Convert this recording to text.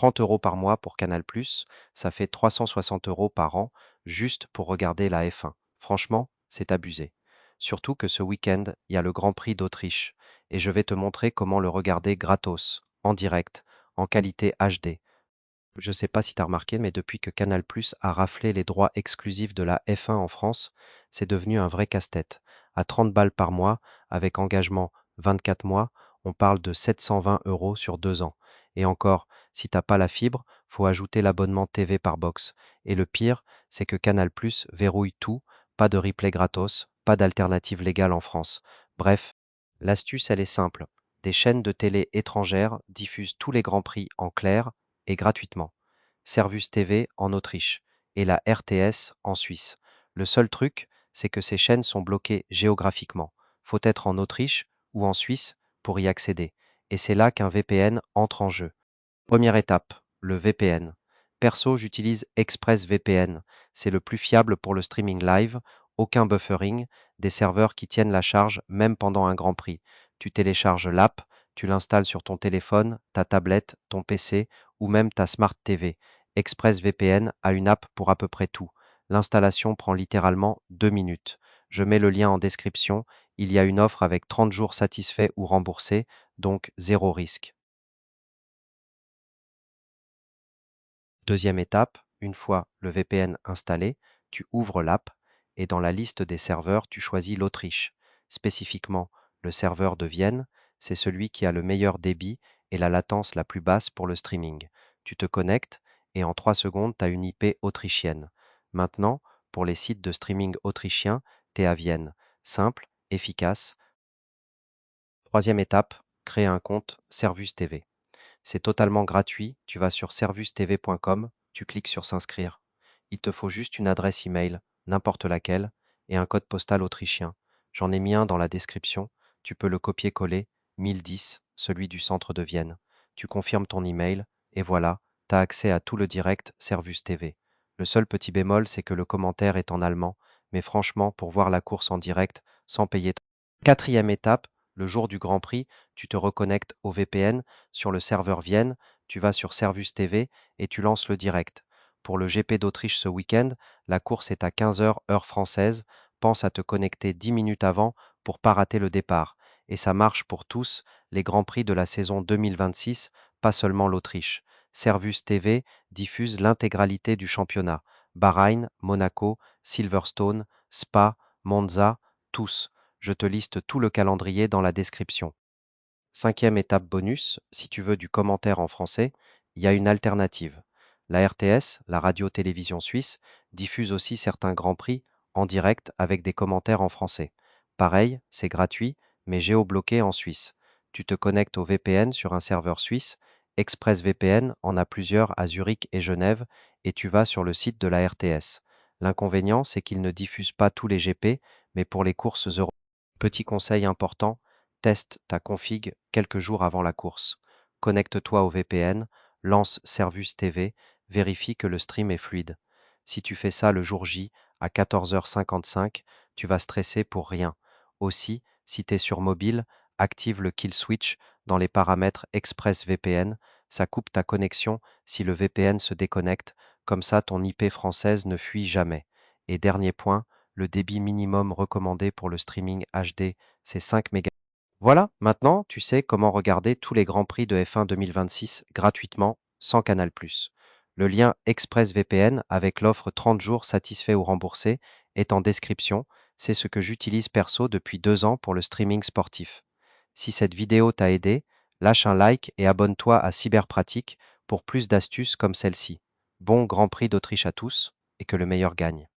30 € par mois pour Canal+, ça fait 360 € par an juste pour regarder la F1. Franchement, c'est abusé. Surtout que ce week-end, il y a le Grand Prix d'Autriche et je vais te montrer comment le regarder gratos, en direct, en qualité HD. Je sais pas si tu as remarqué, mais depuis que Canal+ a raflé les droits exclusifs de la F1 en France, c'est devenu un vrai casse-tête. À 30 balles par mois, avec engagement 24 mois, on parle de 720 € sur 2 ans. Et encore, si t'as pas la fibre, faut ajouter l'abonnement TV par box. Et le pire, c'est que Canal+ verrouille tout, pas de replay gratos, pas d'alternative légale en France. Bref, l'astuce, elle est simple. Des chaînes de télé étrangères diffusent tous les grands prix en clair et gratuitement. Servus TV en Autriche et la RTS en Suisse. Le seul truc, c'est que ces chaînes sont bloquées géographiquement. Faut être en Autriche ou en Suisse pour y accéder. Et c'est là qu'un VPN entre en jeu. Première étape, le VPN. Perso, j'utilise ExpressVPN. C'est le plus fiable pour le streaming live, aucun buffering, des serveurs qui tiennent la charge même pendant un Grand Prix. Tu télécharges l'app, tu l'installes sur ton téléphone, ta tablette, ton PC ou même ta Smart TV. ExpressVPN a une app pour à peu près tout. L'installation prend littéralement 2 minutes. Je mets le lien en description. Il y a une offre avec 30 jours satisfaits ou remboursés, donc zéro risque. Deuxième étape, une fois le VPN installé, tu ouvres l'app et dans la liste des serveurs, tu choisis l'Autriche. Spécifiquement, le serveur de Vienne, c'est celui qui a le meilleur débit et la latence la plus basse pour le streaming. Tu te connectes et en 3 secondes, tu as une IP autrichienne. Maintenant, pour les sites de streaming autrichiens, tu es à Vienne. Simple, efficace. Troisième étape, créer un compte Servus TV. C'est totalement gratuit, tu vas sur servustv.com, tu cliques sur s'inscrire. Il te faut juste une adresse email, n'importe laquelle, et un code postal autrichien. J'en ai mis un dans la description, tu peux le copier-coller, 1010, celui du centre de Vienne. Tu confirmes ton email, et voilà, tu as accès à tout le direct Servus TV. Le seul petit bémol, c'est que le commentaire est en allemand, mais franchement, pour voir la course en direct, sans payer. Quatrième étape, le jour du Grand Prix, tu te reconnectes au VPN sur le serveur Vienne, tu vas sur Servus TV et tu lances le direct. Pour le GP d'Autriche ce week-end, la course est à 15 heures heure française. Pense à te connecter 10 minutes avant pour pas rater le départ. Et ça marche pour tous, les Grands Prix de la saison 2026, pas seulement l'Autriche. Servus TV diffuse l'intégralité du championnat. Bahreïn, Monaco, Silverstone, Spa, Monza, tous. Je te liste tout le calendrier dans la description. Cinquième étape bonus, si tu veux du commentaire en français, il y a une alternative. La RTS, la radio-télévision suisse, diffuse aussi certains grands prix en direct avec des commentaires en français. Pareil, c'est gratuit, mais géobloqué en Suisse. Tu te connectes au VPN sur un serveur suisse, ExpressVPN en a plusieurs à Zurich et Genève, et tu vas sur le site de la RTS. L'inconvénient, c'est qu'il ne diffuse pas tous les GP, mais pour les courses européennes. Petit conseil important, teste ta config quelques jours avant la course. Connecte-toi au VPN, lance Servus TV, vérifie que le stream est fluide. Si tu fais ça le jour J à 14h55, tu vas stresser pour rien. Aussi, si tu es sur mobile, active le kill switch dans les paramètres ExpressVPN, ça coupe ta connexion si le VPN se déconnecte, comme ça ton IP française ne fuit jamais. Et dernier point, le débit minimum recommandé pour le streaming HD, c'est 5 mégas. Voilà, maintenant tu sais comment regarder tous les grands prix de F1 2026 gratuitement, sans Canal+. Le lien ExpressVPN avec l'offre 30 jours satisfait ou remboursé est en description. C'est ce que j'utilise perso depuis 2 ans pour le streaming sportif. Si cette vidéo t'a aidé, lâche un like et abonne-toi à Cyberpratique pour plus d'astuces comme celle-ci. Bon Grand Prix d'Autriche à tous et que le meilleur gagne.